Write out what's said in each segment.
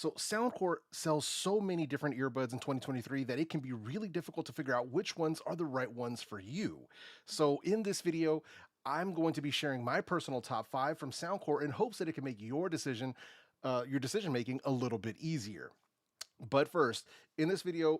So, Soundcore sells so many different earbuds in 2023 that it can be really difficult to figure out which ones are the right ones for you. So, in this video, I'm going to be sharing my personal top five from Soundcore in hopes that it can make your decision making a little bit easier. But first, in this video,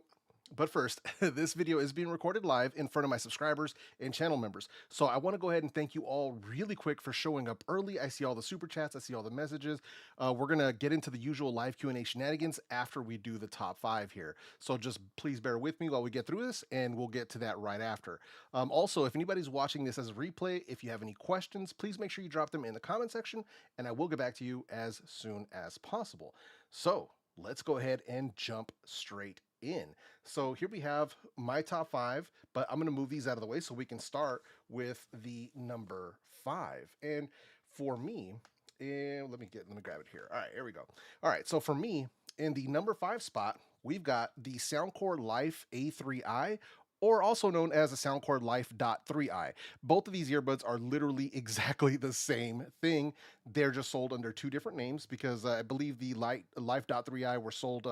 but first, this video is being recorded live in front of my subscribers and channel members. So I want to go ahead and thank you all really quick for showing up early. I see all the super chats. I see all the messages. We're going to get into the usual live Q&A shenanigans after we do the top five here. So just please bear with me while we get through this, and we'll get to that right after. Also, if anybody's watching this as a replay, if you have any questions, please make sure you drop them in the comment section, and I will get back to you as soon as possible. So let's go ahead and jump straight in. So here we have my top five, but I'm going to move these out of the way so we can start with the number five. And for me, and let me grab it here. All right, here we go. All right, so for me, in the number five spot, we've got the Soundcore Life A3i, or also known as the Soundcore Life .3i. Both of these earbuds are literally exactly the same thing. They're just sold under two different names because I believe the Life .3i were sold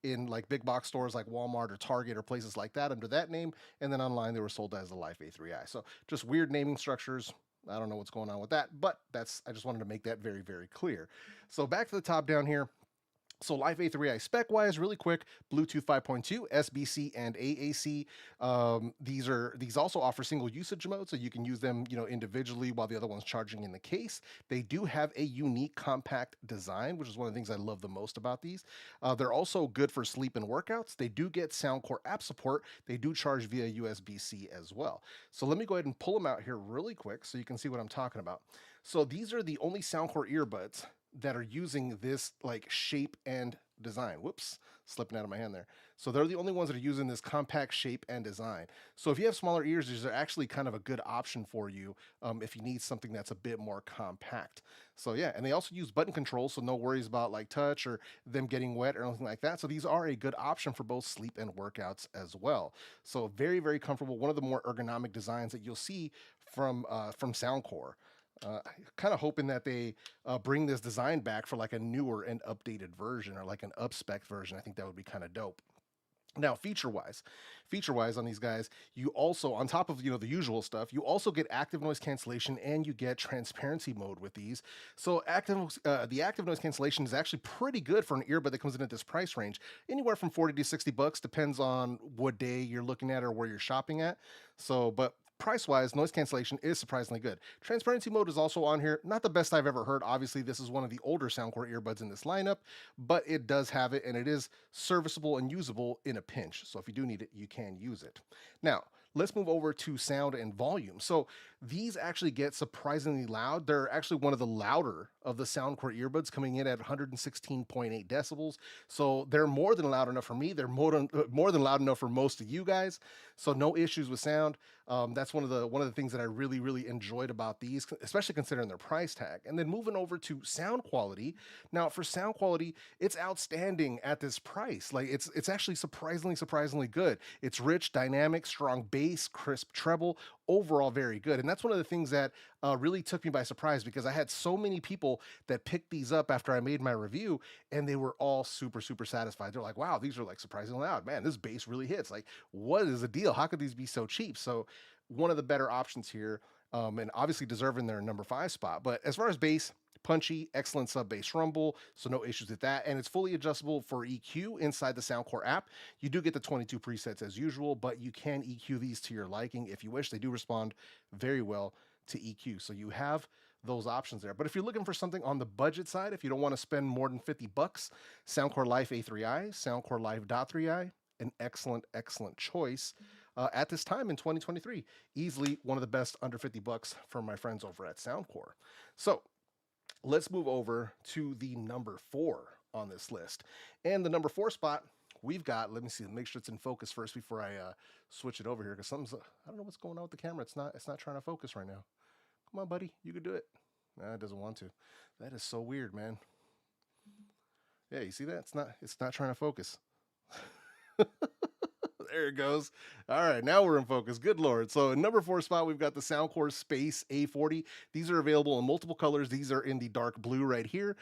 in like big box stores like Walmart or Target or places like that under that name, and then online they were sold as the Life A3i. So just weird naming structures. I don't know what's going on with that, but I just wanted to make that very, very clear. So back to the top down here. So Life A3i spec-wise, really quick, Bluetooth 5.2, SBC, and AAC. These also offer single usage mode, so you can use them, individually while the other one's charging in the case. They do have a unique compact design, which is one of the things I love the most about these. They're also good for sleep and workouts. They do get Soundcore app support. They do charge via USB-C as well. So let me go ahead and pull them out here really quick so you can see what I'm talking about. So these are the only Soundcore earbuds that are using this like shape and design. Whoops, slipping out of my hand there. So they're the only ones that are using this compact shape and design. So if you have smaller ears, these are actually kind of a good option for you if you need something that's a bit more compact. So yeah, and they also use button controls, so no worries about like touch or them getting wet or anything like that. So these are a good option for both sleep and workouts as well. So very, very comfortable. One of the more ergonomic designs that you'll see from Soundcore. Kind of hoping that they bring this design back for like a newer and updated version or like an up-spec version. I think that would be kind of dope. Now, feature-wise on these guys, you also, on top of the usual stuff, you also get active noise cancellation and you get transparency mode with these. So the active noise cancellation is actually pretty good for an earbud that comes in at this price range, anywhere from 40 to 60 bucks, depends on what day you're looking at or where you're shopping at. So, but price-wise, noise cancellation is surprisingly good. Transparency mode is also on here. Not the best I've ever heard. Obviously, this is one of the older Soundcore earbuds in this lineup, but it does have it, and it is serviceable and usable in a pinch. So if you do need it, you can use it. Now, let's move over to sound and volume. So these actually get surprisingly loud. They're actually one of the louder of the Soundcore earbuds, coming in at 116.8 decibels. So they're more than loud enough for me. They're more than loud enough for most of you guys. So no issues with sound. That's one of the things that I really, really enjoyed about these, especially considering their price tag. And then moving over to sound quality. Now, for sound quality, it's outstanding at this price. Like it's actually surprisingly good. It's rich, dynamic, strong bass, crisp treble, overall very good. And that's one of the things that really took me by surprise, because I had so many people that picked these up after I made my review, and they were all super, super satisfied. They're like, wow, these are like surprisingly loud. Man, this bass really hits. Like, what is the deal? How could these be so cheap? So one of the better options here, and obviously deserving their number five spot. But as far as bass, punchy, excellent sub bass rumble, so no issues with that. And it's fully adjustable for EQ inside the Soundcore app. You do get the 22 presets as usual, but you can EQ these to your liking if you wish. They do respond very well to EQ. So you have those options there. But if you're looking for something on the budget side, if you don't want to spend more than 50 bucks, Soundcore Life A3i, Soundcore Life .3i, an excellent, excellent choice at this time in 2023. Easily one of the best under 50 bucks from my friends over at Soundcore. So let's move over to the number four on this list. And the number four spot, we've got, let me see, make sure it's in focus first before I switch it over here, because I don't know what's going on with the camera. It's not trying to focus right now. Come on, buddy, you can do it. Nah, it doesn't want to. That is so weird, man. Yeah, you see that? It's not trying to focus. There it goes. All right, now we're in focus. Good Lord. So in number 4 spot, we've got the Soundcore Space A40. These are available in multiple colors. These are in the dark blue right here.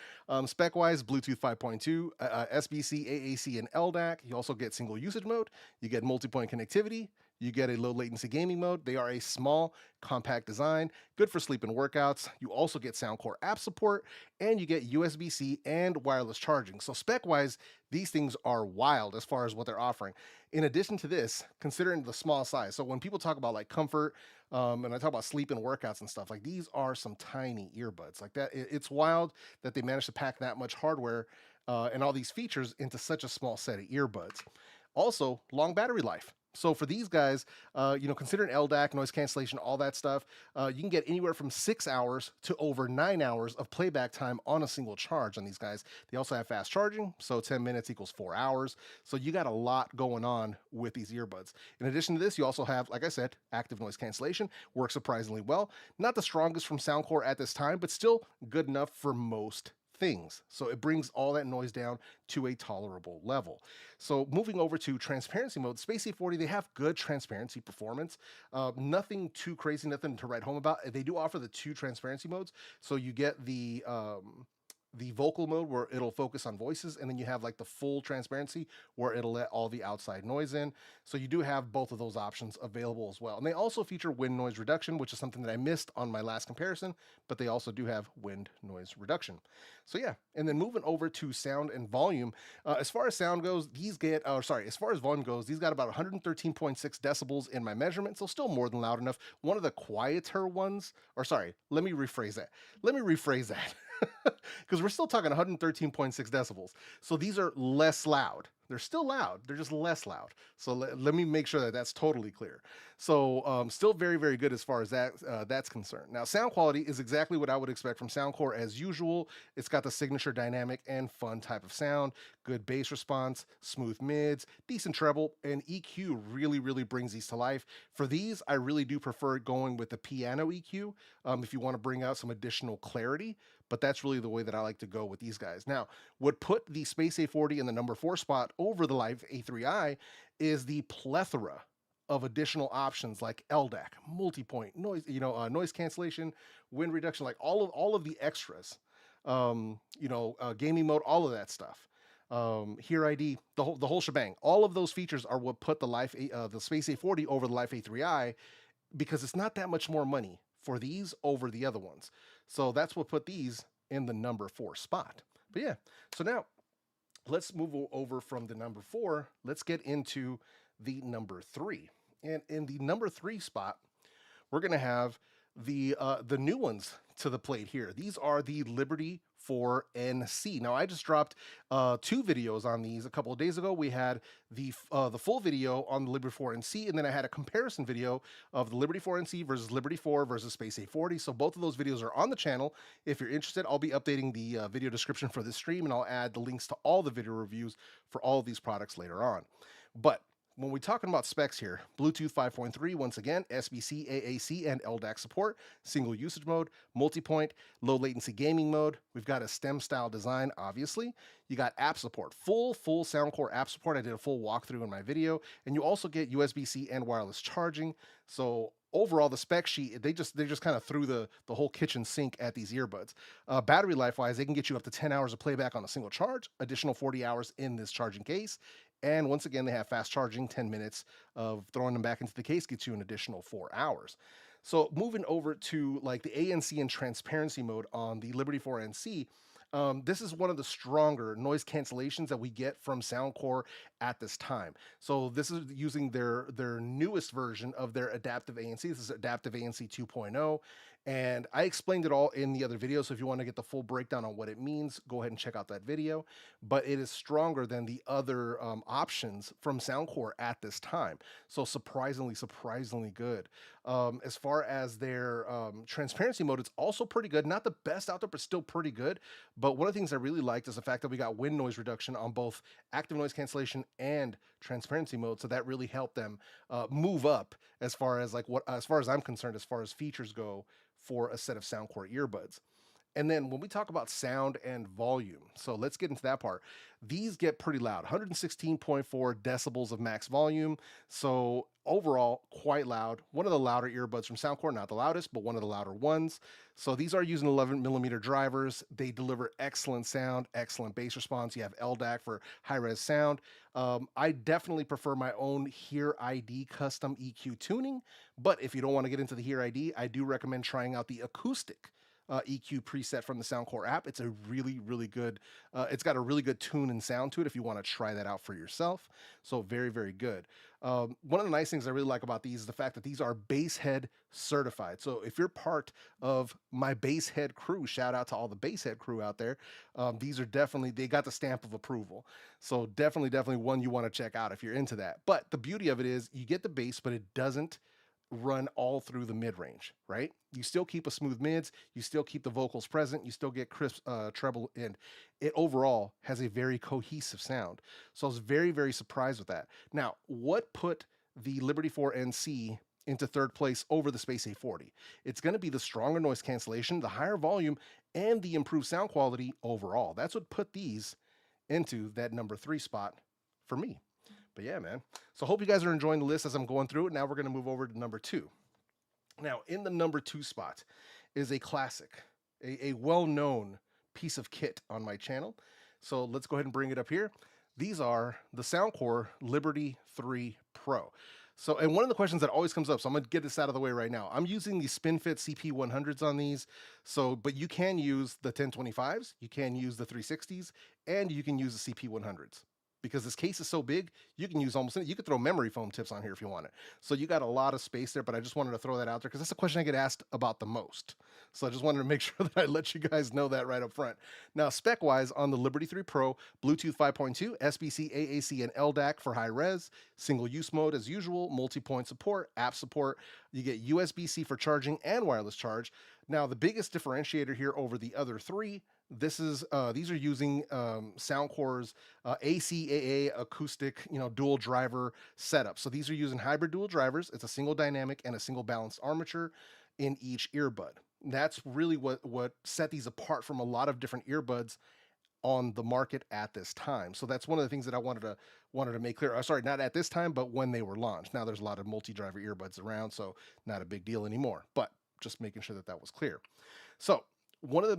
Spec-wise, Bluetooth 5.2, SBC, AAC, and LDAC. You also get single usage mode. You get multi-point connectivity. You get a low latency gaming mode. They are a small, compact design, good for sleep and workouts. You also get Soundcore app support, and you get USB-C and wireless charging. So spec-wise, these things are wild as far as what they're offering. In addition to this, considering the small size, so when people talk about like comfort, and I talk about sleep and workouts and stuff, like these are some tiny earbuds like that. It's wild that they managed to pack that much hardware and all these features into such a small set of earbuds. Also, long battery life. So for these guys, considering LDAC, noise cancellation, all that stuff, you can get anywhere from 6 hours to over 9 hours of playback time on a single charge on these guys. They also have fast charging, so 10 minutes equals 4 hours. So you got a lot going on with these earbuds. In addition to this, you also have, like I said, active noise cancellation, works surprisingly well. Not the strongest from Soundcore at this time, but still good enough for most things. So it brings all that noise down to a tolerable level. So moving over to transparency mode, Space A40, they have good transparency performance. Nothing too crazy, nothing to write home about. They do offer the 2 transparency modes. So you get the vocal mode where it'll focus on voices, and then you have like the full transparency where it'll let all the outside noise in. So you do have both of those options available as well. And they also feature wind noise reduction, which is something that I missed on my last comparison, but they also do have wind noise reduction. So yeah, and then moving over to sound and volume, as far as sound goes, as far as volume goes, these got about 113.6 decibels in my measurement, so still more than loud enough. One of the quieter ones, let me rephrase that. Because we're still talking 113.6 decibels. So these are less loud. They're still loud. They're just less loud. So let me make sure that that's totally clear. So still very, very good as far as that's concerned. Now, sound quality is exactly what I would expect from Soundcore as usual. It's got the signature dynamic and fun type of sound, good bass response, smooth mids, decent treble, and EQ really, really brings these to life. For these, I really do prefer going with the piano EQ if you want to bring out some additional clarity. But that's really the way that I like to go with these guys. Now, what put the Space A40 in the number 4 spot over the Live A3i is the plethora of additional options like LDAC, multi-point noise, noise cancellation, wind reduction, like all of the extras, gaming mode, all of that stuff. Hear ID, the whole shebang. All of those features are what put the Space A40 over the Live A3i, because it's not that much more money for these over the other ones. So that's what put these in the number 4 spot. But yeah, so now let's move over from the number 4. Let's get into the number 3. And in the number 3 spot, we're going to have the new ones to the plate here. These are the Liberty 4NC. Now, I just dropped 2 videos on these a couple of days ago. We had the full video on the Liberty 4NC, and then I had a comparison video of the Liberty 4NC versus Liberty 4 versus Space A40. So both of those videos are on the channel. If you're interested, I'll be updating the video description for this stream, and I'll add the links to all the video reviews for all of these products later on. But when we're talking about specs here, Bluetooth 5.3, once again, SBC, AAC, and LDAC support, single usage mode, multi-point, low latency gaming mode. We've got a STEM style design, obviously. You got app support, full Soundcore app support. I did a full walkthrough in my video. And you also get USB-C and wireless charging. So overall, the spec sheet, they just kind of threw the whole kitchen sink at these earbuds. Battery life wise, they can get you up to 10 hours of playback on a single charge, additional 40 hours in this charging case. And once again, they have fast charging. 10 minutes of throwing them back into the case gets you an additional 4 hours. So moving over to like the ANC and transparency mode on the Liberty 4NC, this is one of the stronger noise cancellations that we get from Soundcore at this time. So this is using their newest version of their adaptive ANC. This is adaptive ANC 2.0. And I explained it all in the other video, so if you want to get the full breakdown on what it means, go ahead and check out that video. But it is stronger than the other options from Soundcore at this time. So surprisingly good. As far as their transparency mode, it's also pretty good. Not the best out there, but still pretty good. But one of the things I really liked is the fact that we got wind noise reduction on both active noise cancellation and transparency mode. So that really helped them move up as far as I'm concerned, as far as features go for a set of Soundcore earbuds. And then when we talk about sound and volume, so let's get into that part. These get pretty loud, 116.4 decibels of max volume. So overall, quite loud. One of the louder earbuds from Soundcore, not the loudest, but one of the louder ones. So these are using 11 millimeter drivers. They deliver excellent sound, excellent bass response. You have LDAC for high res sound. I definitely prefer my own Hear ID custom EQ tuning, but if you don't want to get into the Hear ID, I do recommend trying out the acoustic EQ preset from the Soundcore app. It's a really, really good, it's got a really good tune and sound to it if you want to try that out for yourself. So very, very good. One of the nice things I really like about these is the fact that these are Basshead certified. So if you're part of my Basshead crew, shout out to all the Basshead crew out there. These are definitely, they got the stamp of approval. So definitely one you want to check out if you're into that. But the beauty of it is you get the bass, but it doesn't run all through the mid-range, right? You still keep a smooth mids, you still keep the vocals present, you still get crisp treble, and it overall has a very cohesive sound. So I was very, very surprised with that. Now, what put the Liberty 4 NC into third place over the Space A40? It's going to be the stronger noise cancellation, the higher volume, and the improved sound quality overall. That's what put these into that number 3 spot for me. But yeah, man. So I hope you guys are enjoying the list as I'm going through it. Now we're going to move over to number 2. Now, in the number 2 spot is a classic, a well-known piece of kit on my channel. So let's go ahead and bring it up here. These are the Soundcore Liberty 3 Pro. So, and one of the questions that always comes up, so I'm going to get this out of the way right now. I'm using the Spinfit CP100s on these. So, but you can use the 1025s, you can use the 360s, and you can use the CP100s. Because this case is so big, you can use almost anything. You could throw memory foam tips on here if you want it. So you got a lot of space there, but I just wanted to throw that out there because that's a question I get asked about the most. So I just wanted to make sure that I let you guys know that right up front. Now, spec-wise, on the Liberty 3 Pro, Bluetooth 5.2, SBC, AAC, and LDAC for high res, single-use mode as usual, multi-point support, app support. You get USB-C for charging and wireless charge. Now, the biggest differentiator here over the other three, this is these are using Soundcore's ACAA acoustic, dual driver setup. So these are using hybrid dual drivers. It's a single dynamic and a single balanced armature in each earbud. That's really what set these apart from a lot of different earbuds on the market at this time. So that's one of the things that I wanted to make clear. Sorry, not at this time, but when they were launched. Now there's a lot of multi-driver earbuds around, so not a big deal anymore. But just making sure that that was clear. So one of the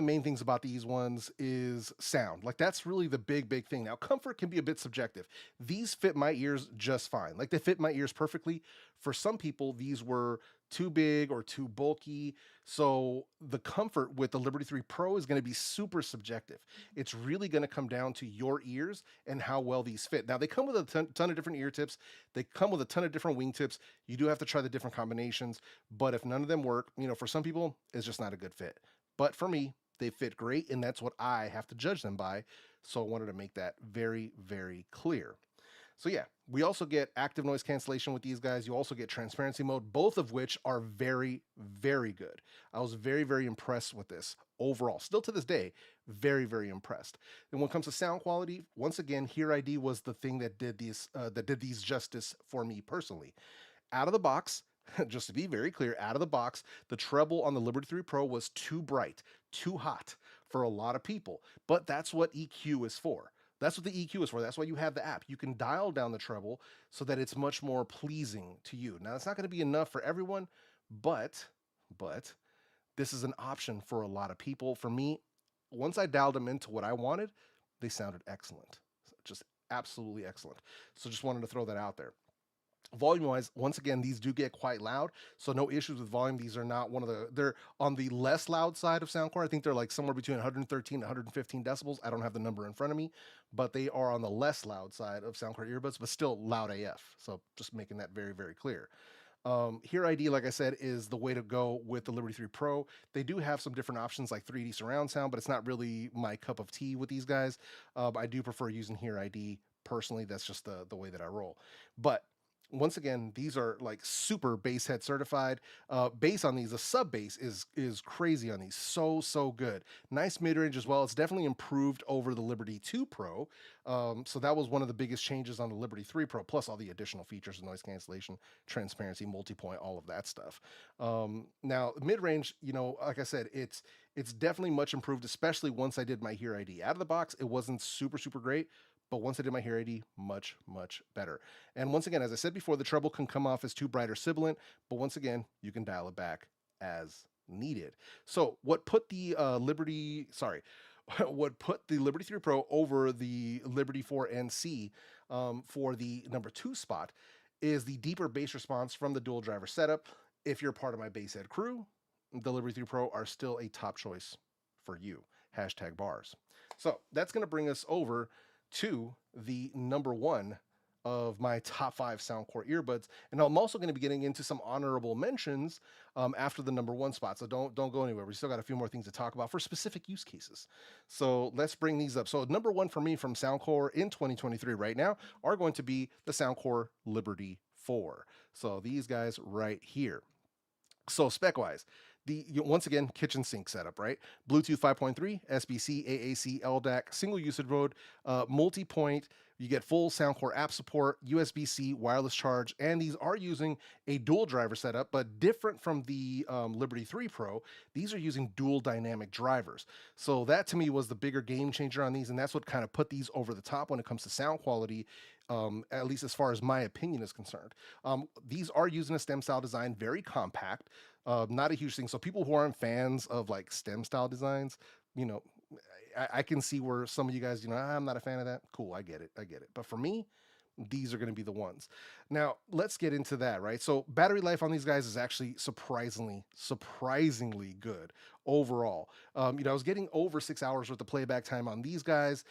main things about these ones is sound. Like that's really the big thing. Now, comfort can be a bit subjective. These fit my ears just fine. Like they fit my ears perfectly. For some people, these were too big or too bulky. So the comfort with the Liberty 3 Pro is going to be super subjective. It's really going to come down to your ears and how well these fit. Now, they come with a ton of different ear tips. They come with a ton of different wing tips. You do have to try the different combinations. But if none of them work, for some people, it's just not a good fit. But for me, they fit great, and that's what I have to judge them by. So I wanted to make that very, very clear. So yeah, we also get active noise cancellation with these guys. You also get transparency mode, both of which are very, very good. I was very, very impressed with this overall. Still to this day, very, very impressed. And when it comes to sound quality, once again, Hear ID was the thing that did these justice for me personally. Out of the box, just to be very clear, out of the box, the treble on the Liberty 3 Pro was too bright, too hot for a lot of people. But that's what EQ is for. That's what the EQ is for. That's why you have the app. You can dial down the treble so that it's much more pleasing to you. Now, it's not going to be enough for everyone, but this is an option for a lot of people. For me, once I dialed them into what I wanted, they sounded excellent. Just absolutely excellent. So just wanted to throw that out there. Volume-wise, once again, these do get quite loud, so no issues with volume. These are not they're on the less loud side of Soundcore. I think they're like somewhere between 113 and 115 decibels. I don't have the number in front of me, but they are on the less loud side of Soundcore earbuds, but still loud AF. So just making that very, very clear. Hear ID, like I said, is the way to go with the Liberty 3 Pro. They do have some different options like 3D surround sound, but it's not really my cup of tea with these guys. I do prefer using Hear ID personally. That's just the way that I roll. But Once again, these are like super bass head certified. Bass on these, the sub bass is crazy on these. So good. Nice mid range as well. It's definitely improved over the Liberty 2 Pro. So that was one of the biggest changes on the Liberty 3 Pro, plus all the additional features of noise cancellation, transparency, multi-point, all of that stuff. Now mid range, you know, like I said, it's definitely much improved, especially once I did my Hear ID. Out of the box, it wasn't super great, but once I did my Hear ID, much better. And once again, as I said before, the treble can come off as too bright or sibilant, but once again, you can dial it back as needed. So what put the what put the Liberty 3 Pro over the Liberty 4 NC for the number 2 spot is the deeper bass response from the dual driver setup. If you're part of my bass head crew, the Liberty 3 Pro are still a top choice for you. Hashtag bars. So that's going to bring us over to the number 1 of my top 5 Soundcore earbuds, and I'm also going to be getting into some honorable mentions after the number 1 spot. So don't go anywhere. We still got a few more things to talk about for specific use cases. So let's bring these up. So number 1 for me from Soundcore in 2023 right now are going to be the Soundcore Liberty 4. So these guys right here. So spec wise, once again, kitchen sink setup, right? Bluetooth 5.3, SBC, AAC, LDAC, single usage mode, multi-point. You get full Soundcore app support, USB-C, wireless charge, and these are using a dual driver setup, but different from the Liberty 3 Pro. These are using dual dynamic drivers. So that to me was the bigger game changer on these, and that's what kind of put these over the top when it comes to sound quality, at least as far as my opinion is concerned. These are using a stem style design, very compact, not a huge thing. So people who aren't fans of like stem style designs, you know, I can see where some of you guys, you know, I'm not a fan of that. Cool, I get it. But for me, these are going to be the ones. Now, let's get into that, right? So battery life on these guys is actually surprisingly good overall. You know, I was getting over 6 hours worth of playback time on these guys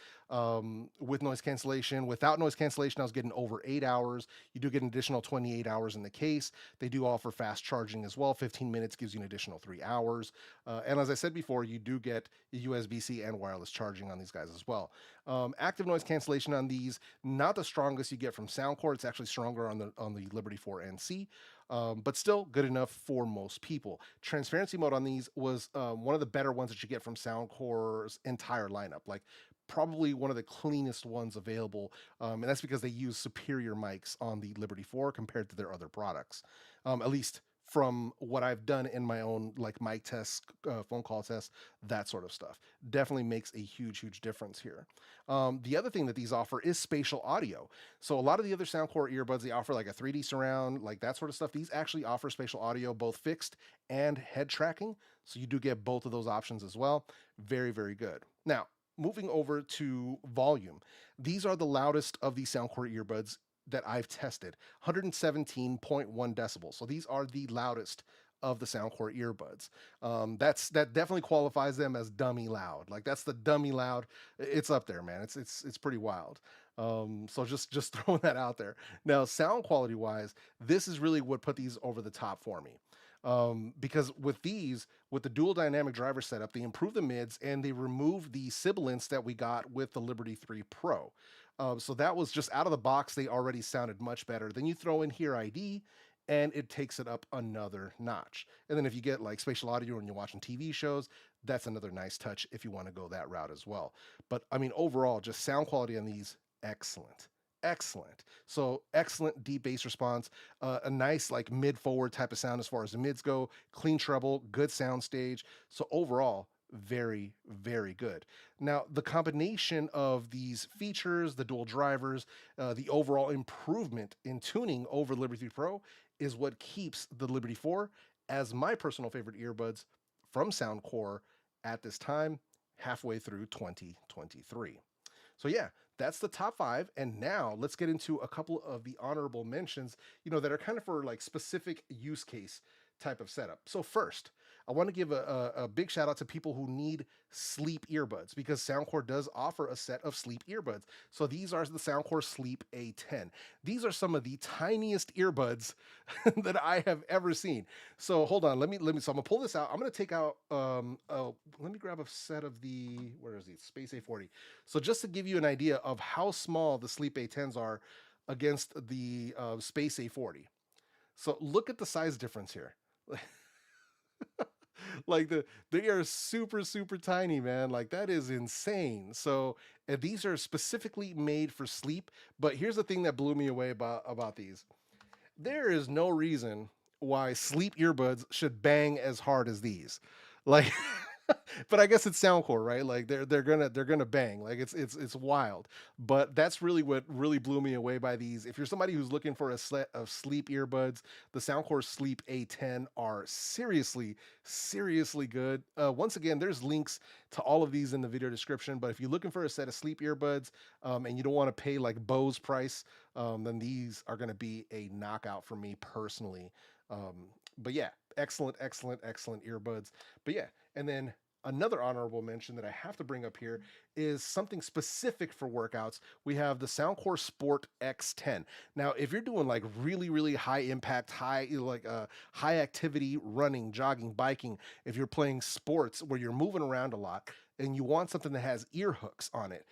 with noise cancellation. Without noise cancellation, I was getting over 8 hours. You do get an additional 28 hours in the case. They do offer fast charging as well. 15 minutes gives you an additional 3 hours. And as I said before, you do get USB-C and wireless charging on these guys as well. Active noise cancellation on these, not the strongest you get from Soundcore. It's actually stronger on the Liberty 4 NC, but still good enough for most people. Transparency mode on these was one of the better ones that you get from Soundcore's entire lineup. Like probably one of the cleanest ones available, and that's because they use superior mics on the Liberty 4 compared to their other products, at least from what I've done in my own like mic tests, phone call tests, that sort of stuff. Definitely makes a huge difference here. The other thing that these offer is spatial audio. So a lot of the other Soundcore earbuds, they offer like a 3D surround, like that sort of stuff. These actually offer spatial audio, both fixed and head tracking. So you do get both of those options as well. Very good. Now, moving over to volume. These are the loudest of the Soundcore earbuds that I've tested, 117.1 decibels. So these are the loudest of the Soundcore earbuds. That definitely qualifies them as dummy loud. Like that's the dummy loud. It's up there, man. It's pretty wild. So just throwing that out there. Now, sound quality wise, this is really what put these over the top for me. Because with the dual dynamic driver setup, they improve the mids and they remove the sibilance that we got with the Liberty 3 Pro. So that was just out of the box. They already sounded much better. Then you throw in Hear ID and it takes it up another notch. And then if you get like spatial audio when you're watching TV shows, that's another nice touch if you want to go that route as well. But I mean, overall, just sound quality on these, excellent. So excellent deep bass response, a nice like mid forward type of sound as far as the mids go, clean treble, good sound stage. So overall, very good. Now, the combination of these features, the dual drivers, the overall improvement in tuning over Liberty 3 Pro is what keeps the Liberty 4 as my personal favorite earbuds from Soundcore at this time, halfway through 2023. So yeah, that's the top 5. And now let's get into a couple of the honorable mentions, you know, that are kind of for like specific use case type of setup. So first, I want to give a big shout out to people who need sleep earbuds, because Soundcore does offer a set of sleep earbuds. So these are the Soundcore Sleep A10. These are some of the tiniest earbuds that I have ever seen. So hold on, let me. So I'm gonna pull this out. I'm gonna take out. Let me grab a set of the, where is the Space A40. So just to give you an idea of how small the Sleep A10s are. against the Space A40. So look at the size difference here. Like they are super super tiny, man. Like that is insane. So and these are specifically made for sleep. But here's the thing that blew me away about these. There is no reason why sleep earbuds should bang as hard as these. Like but I guess it's Soundcore, right? Like they're gonna bang. Like it's wild. But that's really what really blew me away by these. If you're somebody who's looking for a set of sleep earbuds, the Soundcore Sleep A10 are seriously good. Once again, there's links to all of these in the video description. But if you're looking for a set of sleep earbuds and you don't want to pay like Bose price, then these are going to be a knockout for me personally. But yeah, excellent earbuds. But yeah, and then another honorable mention that I have to bring up here is something specific for workouts. We have the Soundcore Sport X10. Now, if you're doing like really high impact, high activity running, jogging, biking, if you're playing sports where you're moving around a lot and you want something that has ear hooks on it,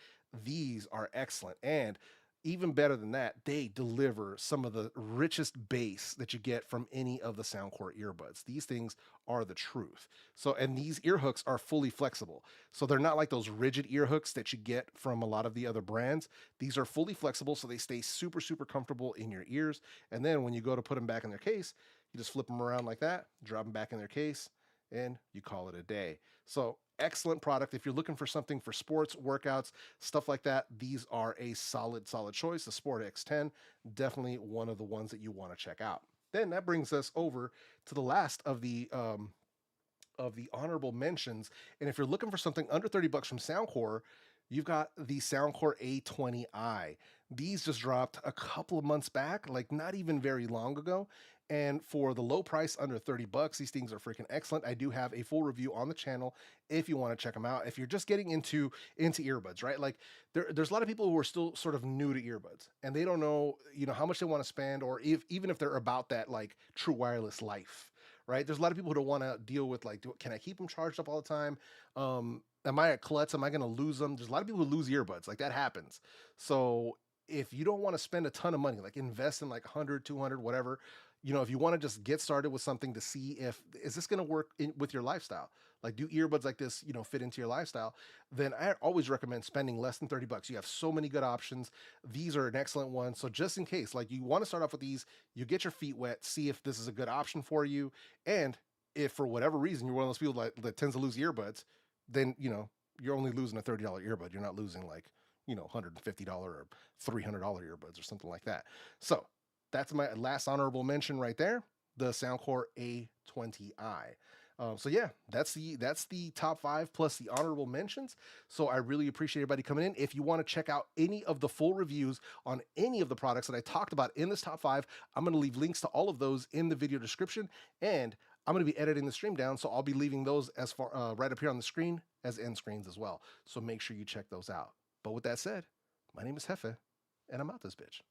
these are excellent. And even better than that, they deliver some of the richest bass that you get from any of the Soundcore earbuds. These things are the truth. So, and these ear hooks are fully flexible. So they're not like those rigid ear hooks that you get from a lot of the other brands. These are fully flexible, so they stay super comfortable in your ears. And then when you go to put them back in their case, you just flip them around like that, drop them back in their case, and you call it a day. So excellent product. If you're looking for something for sports, workouts, stuff like that, these are a solid choice. The Sport X10, definitely one of the ones that you want to check out. Then that brings us over to the last of the honorable mentions. And if you're looking for something under 30 bucks from Soundcore, you've got the Soundcore A20i. These just dropped a couple of months back, like not even very long ago. And for the low price under 30 bucks, these things are freaking excellent. I do have a full review on the channel if you want to check them out. If you're just getting into earbuds, right? Like there's a lot of people who are still sort of new to earbuds and they don't know, how much they want to spend, or even if they're about that like true wireless life, right? There's a lot of people who don't want to deal with like, can I keep them charged up all the time? Am I at klutz? Am I going to lose them? There's a lot of people who lose earbuds. Like that happens. So if you don't want to spend a ton of money, like invest in like 100, 200, whatever, if you want to just get started with something to see if, is this going to work with your lifestyle? Like do earbuds like this, fit into your lifestyle? Then I always recommend spending less than 30 bucks. You have so many good options. These are an excellent one. So just in case, like you want to start off with these, you get your feet wet, see if this is a good option for you. And if for whatever reason you're one of those people that tends to lose earbuds, then, you're only losing a $30 earbud. You're not losing like, $150 or $300 earbuds or something like that. So that's my last honorable mention right there, the Soundcore A20i. So yeah, that's the top 5 plus the honorable mentions. So I really appreciate everybody coming in. If you want to check out any of the full reviews on any of the products that I talked about in this top 5, I'm going to leave links to all of those in the video description, and I'm going to be editing the stream down, so I'll be leaving those as far right up here on the screen as end screens as well. So make sure you check those out. But with that said, my name is JEFE, and I'm out this bitch.